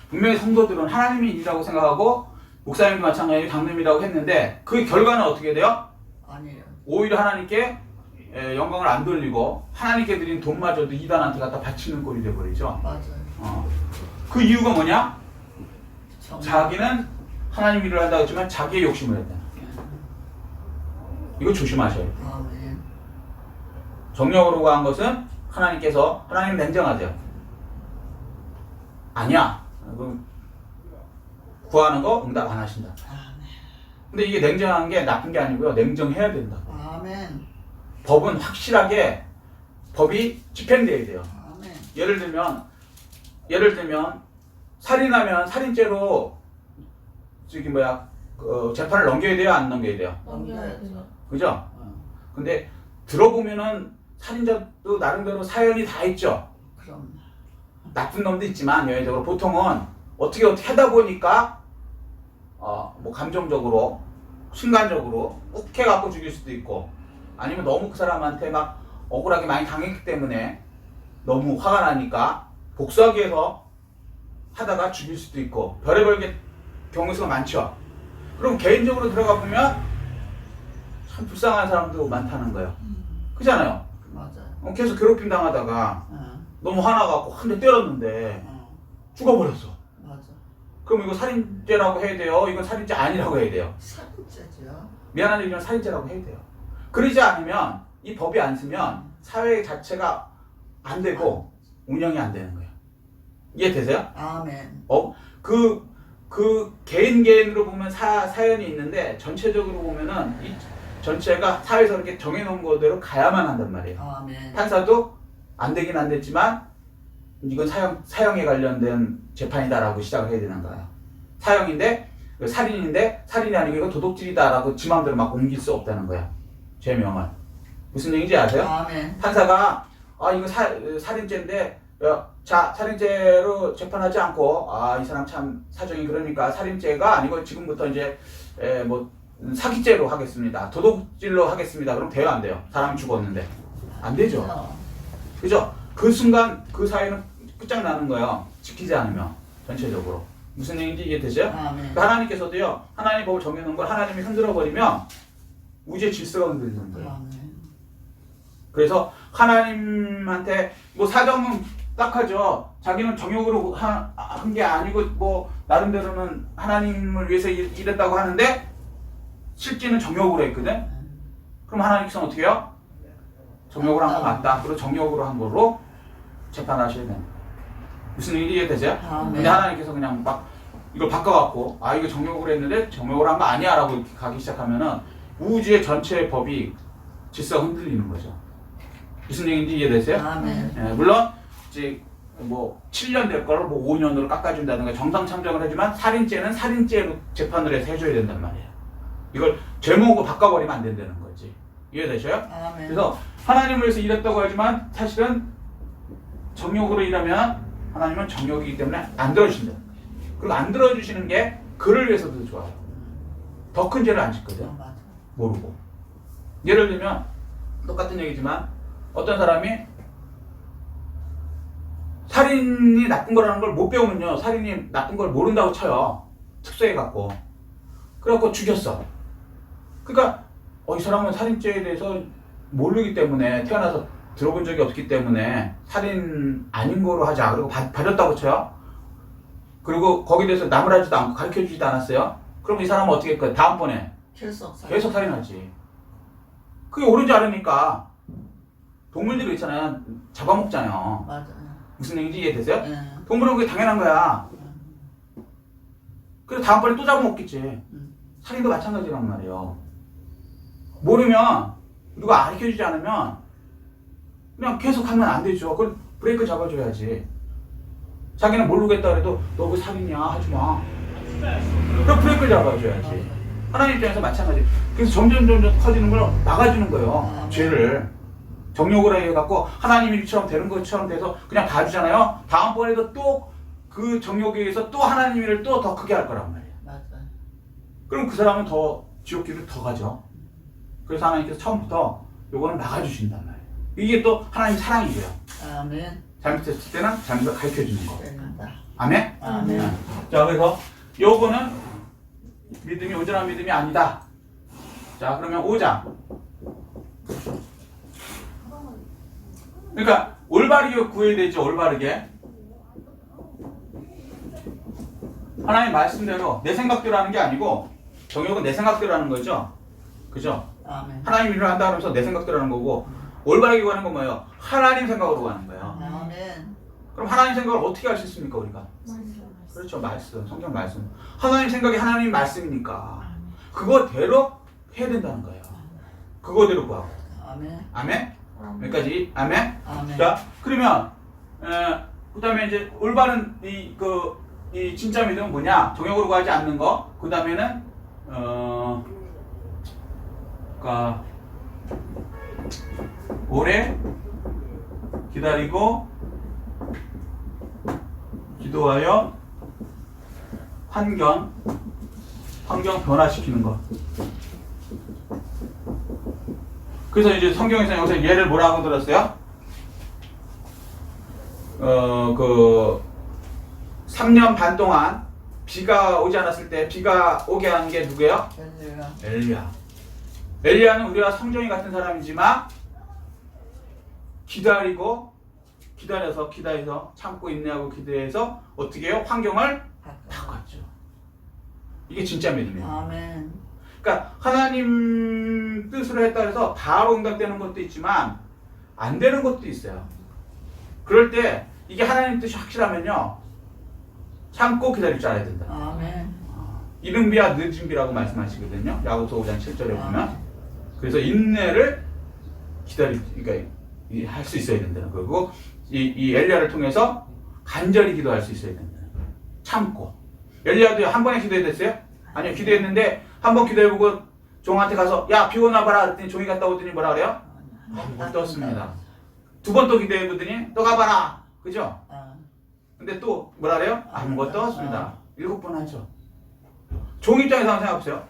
분명히 성도들은 하나님이 일이라고 생각하고 목사님도 마찬가지로 장로님이라고 했는데 그 결과는 어떻게 돼요? 아니에요. 오히려 하나님께 하나님이 영광을 안 돌리고 하나님께 드린 돈마저도 이단한테 갖다 바치는 꼴이 돼버리죠. 맞아요. 그 이유가 뭐냐? 정말. 자기는 하나님 일을 한다고 했지만 자기의 욕심을 했다. 이거 조심하셔요. 아멘. 정력으로 한 것은 하나님께서 하나님 냉정하세요. 아니야. 구하는 거 응답 안 하신다. 아멘. 근데 이게 냉정한 게 나쁜 게 아니고요. 냉정해야 된다. 아멘. 법은 확실하게 법이 집행돼야 돼요. 아멘. 예를 들면 살인하면 살인죄로 저기 재판을 넘겨야 돼요, 안 넘겨야 돼요? 넘겨야죠. 그죠? 근데 들어보면은 살인자도 나름대로 사연이 다 있죠. 그럼. 나쁜 놈도 있지만 여행적으로 보통은 어떻게 하다 보니까 뭐 감정적으로 순간적으로 욱해 갖고 죽일 수도 있고 아니면 너무 그 사람한테 막 억울하게 많이 당했기 때문에 너무 화가 나니까 복수하기 위해서 하다가 죽일 수도 있고 별의별 게 경우 수가 많죠. 그럼 개인적으로 들어가 보면 참 불쌍한 사람도 많다는 거예요. 그잖아요. 맞아요. 계속 괴롭힘 당하다가 너무 화나갖고 한 대 때렸는데 죽어버렸어. 맞아. 그럼 이거 살인죄라고 해야 돼요? 이건 살인죄 아니라고 해야 돼요? 살인죄죠. 미안한 얘기는 살인죄라고 해야 돼요. 그러지 않으면 이 법이 안 쓰면 사회 자체가 안 되고 운영이 안 되는 거예요. 이해되세요? 아멘. 그 개인으로 보면 사연이 있는데 전체적으로 보면은 이 전체가 사회에서 이렇게 정해놓은 거대로 가야만 한단 말이에요. 아멘. 판사도 안 되긴 안 됐지만 이건 사형에 관련된 재판이다라고 시작을 해야 되는 거예요. 사형인데 살인인데 살인이 아니고 이거 도둑질이다라고 지 마음대로 막 옮길 수 없다는 거야. 죄명을. 무슨 얘기인지 아세요? 아멘. 판사가 이거 살인죄인데 자 살인죄로 재판하지 않고 이 사람 참 사정이 그러니까 살인죄가 아니고 지금부터 이제 뭐 사기죄로 하겠습니다. 도둑질로 하겠습니다. 그럼 돼요 안 돼요? 사람이 죽었는데 안 되죠. 그죠? 그 순간 그 사회는 끝장나는 거예요. 지키지 않으면 전체적으로. 무슨 얘기인지 이해되세요? 아멘. 그러니까 하나님께서도요. 하나님 법을 정해놓은 걸 하나님이 흔들어버리면 우주의 질서가 흔들리는 거예요. 아멘. 그래서 하나님한테 뭐 사정은 딱하죠. 자기는 정욕으로 한 게 아니고 뭐 나름대로는 하나님을 위해서 일했다고 하는데 실제는 정욕으로 했거든. 그럼 하나님께서는 어떻게 해요? 정욕으로 한 거 맞다. 그리고 정욕으로 한 걸로 재판하셔야 돼요. 무슨 얘기 이해되세요? 근데 하나님께서 그냥 막 이걸 바꿔갖고 이거 정욕으로 했는데 정욕으로 한 거 아니야 라고 이렇게 가기 시작하면은 우주의 전체 법이 질서가 흔들리는 거죠. 무슨 얘기인지 이해되세요? 아멘. 물론 이제 뭐 7년 될 걸 뭐 5년으로 깎아준다든가 정상 참정을 하지만 살인죄는 살인죄로 재판을 해서 해줘야 된단 말이에요. 이걸 죄목으로 바꿔버리면 안 된다는 거지. 이해되셔요? 아멘. 그래서 하나님을 위해서 일했다고 하지만 사실은 정욕으로 일하면 하나님은 정욕이기 때문에 안 들어주신다. 그리고 안 들어주시는 게 그를 위해서도 좋아요. 더 큰 죄를 안 짓거든. 맞아. 모르고. 예를 들면 똑같은 얘기지만 어떤 사람이 살인이 나쁜 거라는 걸 못 배우면요. 살인이 나쁜 걸 모른다고 쳐요. 특수해갖고. 그래갖고 죽였어. 그러니까 이 사람은 살인죄에 대해서 모르기 때문에 태어나서 들어본 적이 없기 때문에 살인 아닌 거로 하자. 그리고 봐줬다고 쳐요. 그리고 거기에 대해서 나무라지도 않고 가르쳐주지도 않았어요. 그럼 이 사람은 어떻게 할 거야? 다음번에 계속 살인하지. 그게 옳은지 알으니까 동물들이 있잖아요. 잡아먹잖아요. 맞아요. 무슨 얘기인지 이해되세요? 네. 동물은 그게 당연한 거야. 그래서 다음번에 또 잡아먹겠지. 살인도 마찬가지란 말이에요. 모르면 누가 가르쳐주지 않으면 그냥 계속 하면 안 되죠. 그걸 브레이크 잡아줘야지. 자기는 모르겠다 그래도 너 왜 살인이야 하지 마. 그럼 브레이크 잡아줘야지. 하나님 입장에서 마찬가지. 그래서 점점 커지는 걸 막아주는 거예요. 죄를. 정욕으로 해갖고 하나님 일처럼 되는 것처럼 돼서 그냥 봐주잖아요. 다음번에도 또 그 정욕에 의해서 또 하나님 일을 또 더 크게 할 거란 말이에요. 맞아요. 그럼 그 사람은 더 지옥길을 더 가죠. 그래서 하나님께서 처음부터 요거는 막아주신단 말이에요. 이게 또 하나님 사랑이고요. 아멘. 잘못했을 때는 잘못을 가르쳐주는 거. 됩니다. 아멘? 아멘. 자, 그래서 요거는 온전한 믿음이 아니다. 자, 그러면 5장. 그러니까 올바르게 구해야 되죠. 올바르게. 하나님 말씀대로 내 생각대로 하는 게 아니고 정욕은 내 생각대로 하는 거죠. 그죠? 아멘. 하나님 일을 한다 그러면서 내 생각대로 하는 거고 올바르게 구하는 건 뭐예요? 하나님 생각으로 구하는 거예요. 아멘. 그럼 하나님 생각을 어떻게 할 수 있습니까 우리가? 그렇죠. 말씀. 성경 말씀. 하나님 생각이 하나님 말씀이니까 그거대로 해야 된다는 거예요. 그거대로 구하고. 아멘. 아멘? 여기까지. 아멘? 아멘. 자, 그러면 그 다음에 이제 올바른 이 진짜 믿음은 뭐냐? 정욕으로 구하지 않는 거. 그 다음에는 그러니까 오래 기다리고 기도하여 환경 변화시키는 것. 그래서 이제 성경에서 여기서 예를 뭐라고 들었어요? 3년 반 동안 비가 오지 않았을 때 비가 오게 한 게 누구예요? 엘리야. 엘리야는 우리와 성정이 같은 사람이지만 기다려서 참고 인내하고 기도해서 어떻게 해요? 환경을 바꿨죠. 이게 진짜 믿음이에요. 아멘. 그러니까 하나님 뜻으로 했다 해서 바로 응답되는 것도 있지만 안 되는 것도 있어요. 그럴 때 이게 하나님 뜻이 확실하면요 참고 기다릴 줄 알아야 된다. 아멘. 이른 비와 늦은 비라고 말씀하시거든요. 야고보서 5장 7절에 보면. 그래서 인내를 그러니까 할 수 있어야 된다는 거고 이 엘리야를 통해서 간절히 기도할 수 있어야 된다. 참고. 엘리야도 한 번에 기도했어요? 아니요, 기도했는데 한 번 기도해보고 종한테 가서 야 비 오나 봐라 그랬더니 종이 갔다 오더니 뭐라 그래요? 못 떴습니다. 두 번 또 기도해보더니 또 가봐라. 그죠? 근데 또 뭐라 그래요? 아무것도 없습니다. 7번 하죠. 종 입장에서 한번 생각해보세요.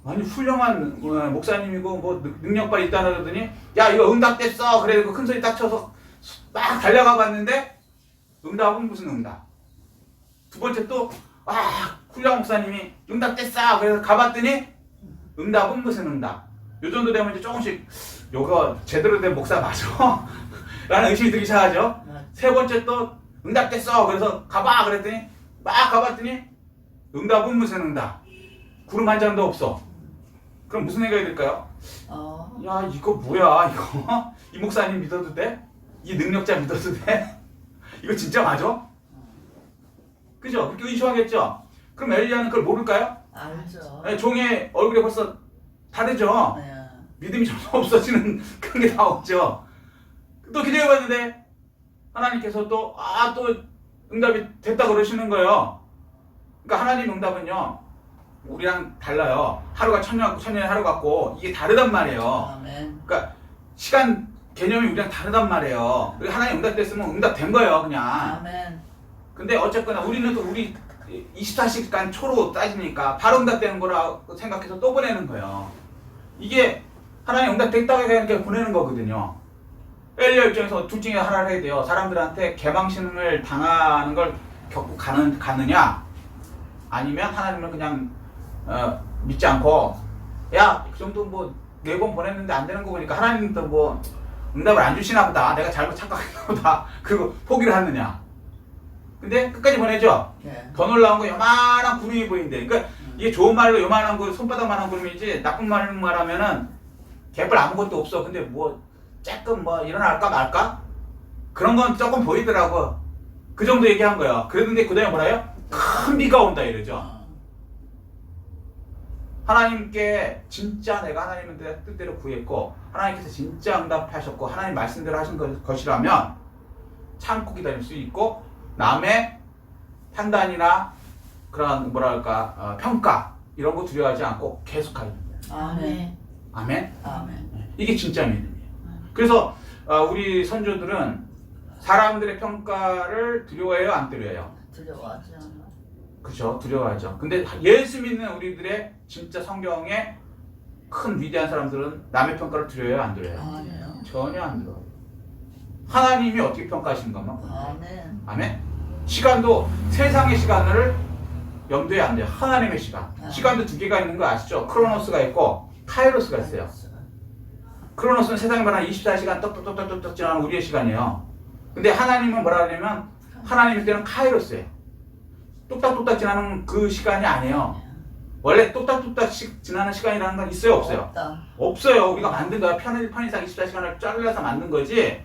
아니 훌륭한 목사님이고 뭐 능력발 있다는 그러더니 야 이거 응답됐어. 그래 그 큰소리 딱 쳐서 막 달려가 봤는데 응답은 무슨 응답? 두 번째 또 훌륭한 목사님이 응답됐어. 그래서 가봤더니 응답은 무슨 응답? 요 정도 되면 이제 조금씩 요거 제대로 된 목사 맞아? 라는 의심이 들기 시작하죠. 세 번째 또 응답됐어. 그래서 가봐. 그랬더니 막 가봤더니 응답은 무슨 응답? 구름 한 장도 없어. 그럼 무슨 생각이 들까요? 야 이거 뭐야 이거? 이 목사님 믿어도 돼? 이 능력자 믿어도 돼? 이거 진짜 맞아? 그죠? 그렇게 의심하겠죠? 그럼 엘리야는 그걸 모를까요? 알죠. 종의 얼굴에 벌써 다르죠? 믿음이 점점 없어지는 그런 게 나오죠. 또 기도해봤는데 하나님께서 또 응답이 됐다 그러시는 거예요. 그러니까 하나님 응답은요 우리랑 달라요. 하루가 천년의 하루 같고 이게 다르단 말이에요. 아멘. 그러니까 시간 개념이 우리랑 다르단 말이에요. 하나님 응답됐으면 응답된 거예요 그냥. 아멘. 근데 어쨌거나 우리는 또 우리 24시간 초로 따지니까 바로 응답되는 거라고 생각해서 또 보내는 거예요. 이게 하나님 응답됐다고 해서 보내는 거거든요. 엘리야 입장에서 둘 중에 하나를 해야 돼요. 사람들한테 개망신을 당하는 걸 겪고 가느냐 아니면 하나님을 그냥 믿지 않고 야 그 정도 뭐 4번 보냈는데 안 되는 거 보니까 하나님도 뭐 응답을 안 주시나 보다. 내가 잘못 착각했나 보다. 그리고 포기를 하느냐. 근데 끝까지 보내죠. 더 놀라운 거 요만한 구름이 보이는데 그러니까 이게 좋은 말로 요만한 거 손바닥만한 구름이지 나쁜 말하면은 개뿔 아무것도 없어. 근데 뭐 조금 뭐 일어날까 말까? 그런 건 조금 보이더라고. 그 정도 얘기한 거예요. 그랬는데 그 다음에 뭐라요? 큰 비가 온다 이러죠. 하나님께 진짜 내가 하나님의 뜻대로 구했고 하나님께서 진짜 응답하셨고 하나님 말씀대로 하신 것이라면 참고 기다릴 수 있고 남의 판단이나 그런 뭐랄까 평가 이런 거 두려워하지 않고 계속하는 거예요. 아멘. 아멘? 아멘. 이게 진짜 믿음이에요. 그래서 우리 선조들은 사람들의 평가를 두려워해요? 안 두려워해요? 두려워하지 않아. 그렇죠. 두려워하죠. 근데 예수 믿는 우리들의 진짜 성경의 큰 위대한 사람들은 남의 평가를 두려워해요? 안 두려워해요? 아니에요. 전혀 안 두려워요. 하나님이 어떻게 평가하시는 것만 아멘. 아멘? 시간도 세상의 시간을 염두에 안 돼요. 하나님의 시간. 시간도 두 개가 있는 거 아시죠? 크로노스가 있고 카이로스가 있어요. 크로노스는 세상에 말하는 24시간 떡떡떡떡떡 지나는 우리의 시간이에요. 근데 하나님은 뭐라 그러냐면 하나님일 때는 카이로스예요. 뚝딱뚝딱 지나는 그 시간이 아니에요. 원래 뚝딱뚝딱 지나는 시간이라는 건 있어요, 없어요? 없다. 없어요. 우리가 만든 거야. 편의상 24시간을 잘라서 만든 거지.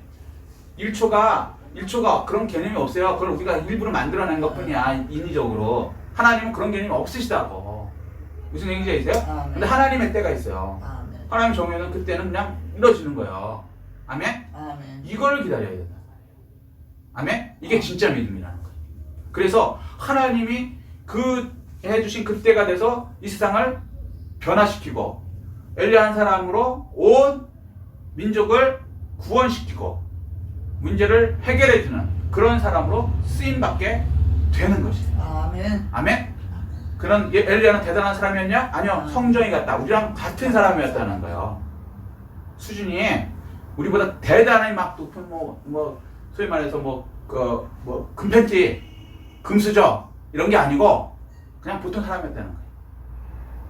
1초가 그런 개념이 없어요. 그걸 우리가 일부러 만들어낸 것 뿐이야, 인위적으로. 하나님은 그런 개념이 없으시다고. 무슨 얘기인지 아세요? 근데 하나님의 때가 있어요. 아멘. 하나님 정해는 그때는 그냥 이루어지는 거예요. 아멘? 아멘. 이걸 기다려야 된다. 아멘? 이게 진짜 믿음이라는 거예요. 그래서 하나님이 해주신 그때가 돼서 이 세상을 변화시키고 엘리야 한 사람으로 온 민족을 구원시키고 문제를 해결해주는 그런 사람으로 쓰임받게 되는 것이에요. 아멘. 아멘? 그런 엘리야는 대단한 사람이었냐? 아니요. 성정이 같다. 우리랑 같은 사람이었다는 거예요. 수준이 우리보다 대단히 막 높은 소위 말해서 금팬티, 금수저 이런 게 아니고 그냥 보통 사람이었다는 거예요.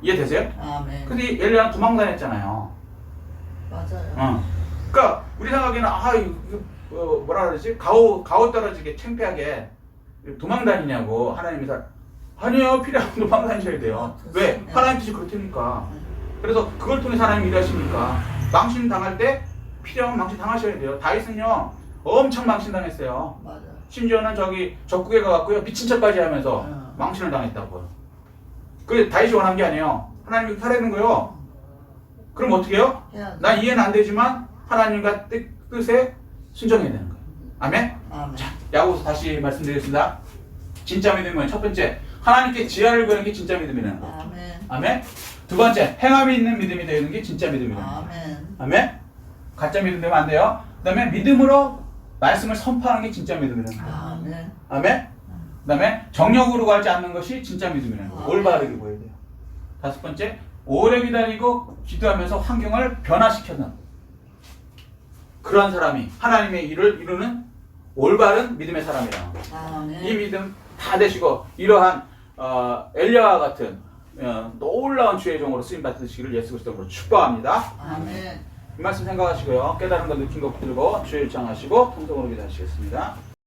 이해되세요? 아멘. 근데 엘리야는 도망다녔잖아요. 맞아요. 그러니까 우리 생각에는 뭐라 그러지? 가오 떨어지게 창피하게 도망다니냐고 하나님이 아니요, 필요하면 도망다니셔야 돼요. 왜? 네. 하나님 뜻이 그렇다니까. 그래서 그걸 통해서 하나님이 일하시니까 망신 당할 때 필요하면 망신 당하셔야 돼요. 다윗은요 엄청 망신 당했어요. 맞아. 심지어는 적국에 가갖고요 미친 척까지 하면서 망신을 당했다고요. 그게 다윗이 원한 게 아니에요. 하나님이 하라는 거예요. 그럼 어떻게 해요? 난 이해는 안 되지만 하나님과 뜻에 순종해야 되는 거예요. 아멘? 아멘. 자, 야고보서 다시 말씀드리겠습니다. 진짜 믿음은 첫 번째, 하나님께 지혜를 구하는 게 진짜 믿음이라는 거예요. 아멘. 아멘? 두 번째, 행함이 있는 믿음이 되는 게 진짜 믿음이라는 거예요. 아멘. 아멘? 가짜 믿음 되면 안 돼요. 그 다음에 믿음으로 말씀을 선포하는 게 진짜 믿음이라는 거예요. 아멘. 아멘? 그 다음에 정력으로 가지 않는 것이 진짜 믿음이라는 거예요. 올바르게 보여야 돼요. 다섯 번째, 오래 기다리고 기도하면서 환경을 변화시켜는 그런 사람이 하나님의 일을 이루는 올바른 믿음의 사람이라는 거예요. 아멘. 이 믿음 다 되시고 이러한 엘리야와 같은 놀라운 주의 종으로 쓰임 받으시기를 예수 그리스도로 축복합니다. 아멘. 이 말씀 생각하시고요. 깨달은 거 느낀 거 붙들고 주의 일장하시고 통성으로 기도하시겠습니다.